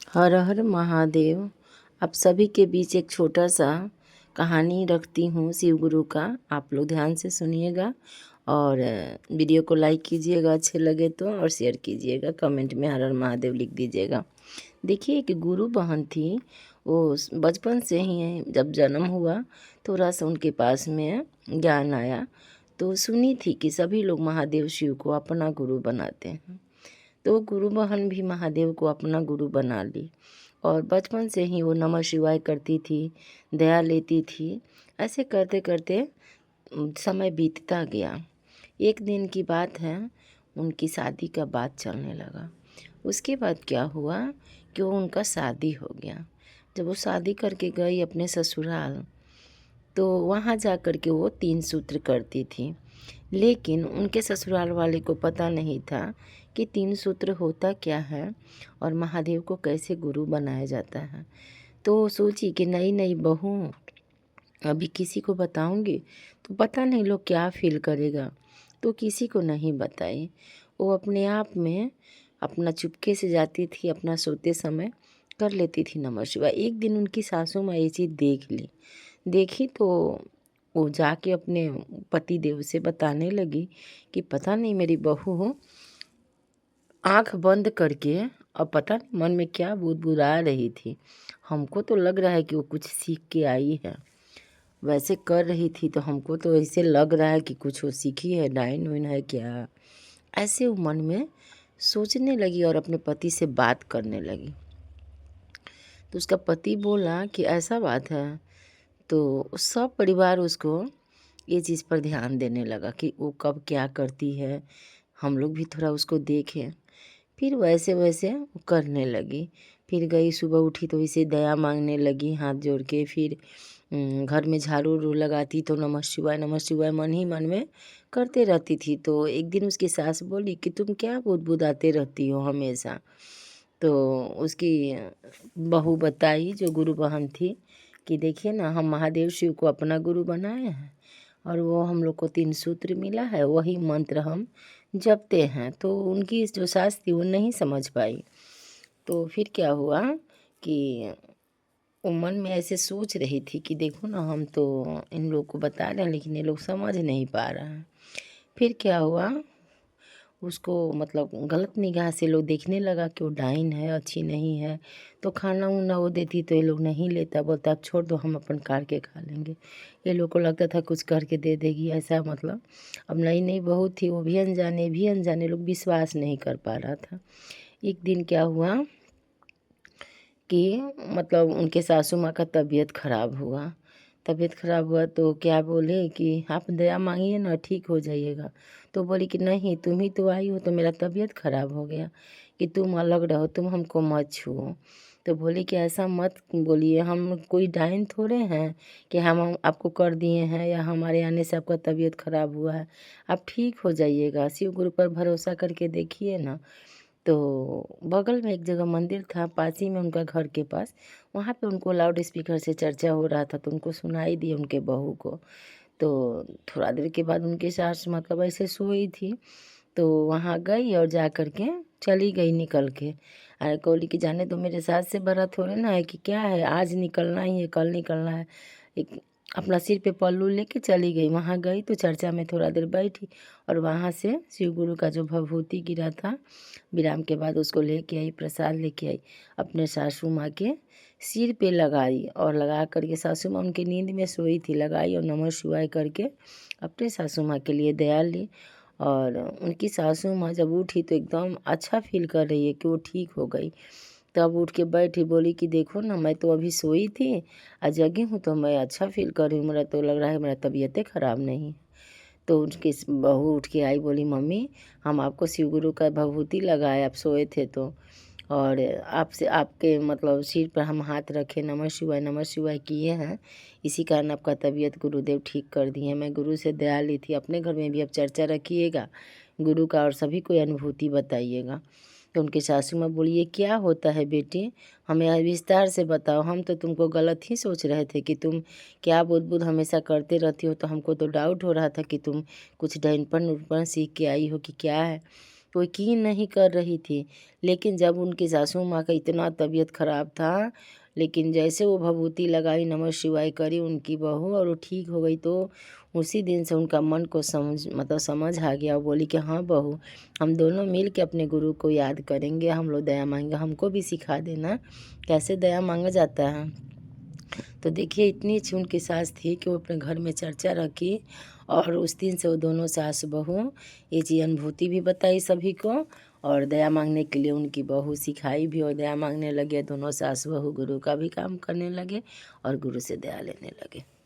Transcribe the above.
हर हर महादेव। आप सभी के बीच एक छोटा सा कहानी रखती हूँ शिव गुरु का। आप लोग ध्यान से सुनिएगा और वीडियो को लाइक कीजिएगा अच्छे लगे तो, और शेयर कीजिएगा। कमेंट में हर हर महादेव लिख दीजिएगा। देखिए, एक गुरु बहन थी। वो बचपन से ही जब जन्म हुआ थोड़ा सा उनके पास में ज्ञान आया तो सुनी थी कि सभी लोग महादेव शिव को अपना गुरु बनाते हैं। तो गुरु बहन भी महादेव को अपना गुरु बना ली और बचपन से ही वो नमः शिवाय करती थी, दया लेती थी। ऐसे करते करते समय बीतता गया। एक दिन की बात है, उनकी शादी का बात चलने लगा। उसके बाद क्या हुआ कि वो उनका शादी हो गया। जब वो शादी करके गई अपने ससुराल, तो वहाँ जा कर के वो 3 सूत्र करती थी। लेकिन उनके ससुराल वाले को पता नहीं था कि 3 सूत्र होता क्या है और महादेव को कैसे गुरु बनाया जाता है। तो वो सोची कि नई नई बहू, अभी किसी को बताऊंगी तो पता नहीं लोग क्या फील करेगा, तो किसी को नहीं बताई। वो अपने आप में अपना चुपके से जाती थी, अपना सोते समय कर लेती थी नमः शिवाय। एक दिन उनकी सासू माँ ये चीज़ देखी तो वो जाके अपने पति देव से बताने लगी कि पता नहीं मेरी बहू हो आंख बंद करके, अब पता नहीं मन में क्या बुदबुदा रही थी। हमको तो लग रहा है कि वो कुछ सीख के आई है, वैसे कर रही थी तो हमको तो ऐसे लग रहा है कि कुछ वो सीखी है, डाइन वाइन है क्या। ऐसे वो मन में सोचने लगी और अपने पति से बात करने लगी। तो उसका पति बोला कि ऐसा बात है। तो सब परिवार उसको ये चीज़ पर ध्यान देने लगा कि वो कब क्या करती है, हम लोग भी थोड़ा उसको देखें। फिर वैसे वैसे वो करने लगी। फिर गई, सुबह उठी तो इसे दया मांगने लगी हाथ जोड़ के। फिर घर में झाड़ू उड़ू लगाती तो नमः शिवाय मन ही मन में करते रहती थी। तो एक दिन उसकी सास बोली कि तुम क्या बुदबुदाते रहती हो हमेशा। तो उसकी बहू बताई, जो गुरु बहन थी, कि देखिए ना, हम महादेव शिव को अपना गुरु बनाए हैं और वो हम लोग को 3 सूत्र मिला है, वही मंत्र हम जपते हैं। तो उनकी जो सास थी वो नहीं समझ पाई। तो फिर क्या हुआ कि वो मन में ऐसे सोच रही थी कि देखो ना, हम तो इन लोग को बता रहे हैं लेकिन ये लोग समझ नहीं पा रहे हैं। फिर क्या हुआ, उसको मतलब गलत निगाह से लोग देखने लगा कि वो डाइन है, अच्छी नहीं है। तो खाना उना वो देती तो ये लोग नहीं लेता, बोलता अब छोड़ दो, हम अपन कार के खा लेंगे। ये लोग को लगता था कुछ करके दे देगी ऐसा, मतलब अब नई नई बहू थी, वो भी अनजाने लोग विश्वास नहीं कर पा रहा था। एक दिन क्या हुआ कि मतलब उनके सासू माँ का तबीयत खराब हुआ तो क्या बोले कि आप दया मांगिए ना, ठीक हो जाइएगा। तो बोली कि नहीं, तुम ही तो आई हो तो मेरा तबीयत खराब हो गया, कि तुम अलग रहो, तुम हमको मत छुओ। तो बोली कि ऐसा मत बोलिए, हम कोई डाइन थोड़े हैं कि हम आपको कर दिए हैं या हमारे आने से आपका तबीयत खराब हुआ है। आप ठीक हो जाइएगा, शिव गुरु पर भरोसा करके देखिए ना। तो बगल में एक जगह मंदिर था, पास ही में उनका घर के पास। वहाँ पे उनको लाउड स्पीकर से चर्चा हो रहा था तो उनको सुनाई दी उनके बहू को। तो थोड़ा देर के बाद उनकी सास मतलब ऐसे सोई थी, तो वहाँ गई और जा कर के चली गई निकल के। अरे बोली कि जाने दो, मेरे सास से बड़ा थोड़े ना है कि क्या है, आज निकलना ही है, कल निकलना है। एक अपना सिर पे पल्लू लेके चली गई। वहाँ गई तो चर्चा में थोड़ा देर बैठी और वहाँ से शिव गुरु का जो भभूति गिरा था विराम के बाद, उसको लेके आई, प्रसाद लेके आई, अपने सासू माँ के सिर पे लगाई और लगा करके, सासू माँ उनकी नींद में सोई थी, लगाई और नमः शिवाय करके अपने सासू माँ के लिए दया ली। और उनकी सासू माँ जब उठी तो एकदम अच्छा फील कर रही है कि वो ठीक हो गई। तब उठ के बैठी, बोली कि देखो ना, मैं तो अभी सोई थी, आज जगी हूँ तो मैं अच्छा फील कर रही हूँ, मेरा तो लग रहा है मेरा तबीयत ख़राब नहीं। तो उनकी बहू उठ के आई, बोली मम्मी, हम आपको शिव गुरु का भभूति लगाए, आप सोए थे तो, और आपसे आपके मतलब सिर पर हम हाथ रखे, नमः शिवाय किए हैं, इसी कारण आपका तबीयत गुरुदेव ठीक कर दिए हैं। मैं गुरु से दया ली थी, अपने घर में भी अब चर्चा रखिएगा गुरु का और सभी को अनुभूति बताइएगा। तो उनकी सासू माँ बोली, ये क्या होता है बेटी, हमें विस्तार से बताओ, हम तो तुमको गलत ही सोच रहे थे कि तुम क्या बुध हमेशा करते रहती हो, तो हमको तो डाउट हो रहा था कि तुम कुछ डैनपन उड़पन सीख के आई हो कि क्या है। को यकीन नहीं कर रही थी। लेकिन जब उनकी सासू माँ का इतना तबीयत खराब था, लेकिन जैसे वो भभूति लगाई, नमः शिवाय करी उनकी बहू, और वो ठीक हो गई, तो उसी दिन से उनका मन को समझ आ गया। वो बोली कि हाँ बहू, हम दोनों मिल के अपने गुरु को याद करेंगे, हम लोग दया मांगेंगे, हमको भी सिखा देना कैसे दया मांगा जाता है। तो देखिए इतनी अच्छी उनकी सास थी कि वो अपने घर में चर्चा रखी, और उस दिन से वो दोनों सास बहू ये चीज़ अनुभूति भी बताई सभी को, और दया मांगने के लिए उनकी बहू सिखाई भी, और दया मांगने लगे। दोनों सास बहू गुरु का भी काम करने लगे और गुरु से दया लेने लगे।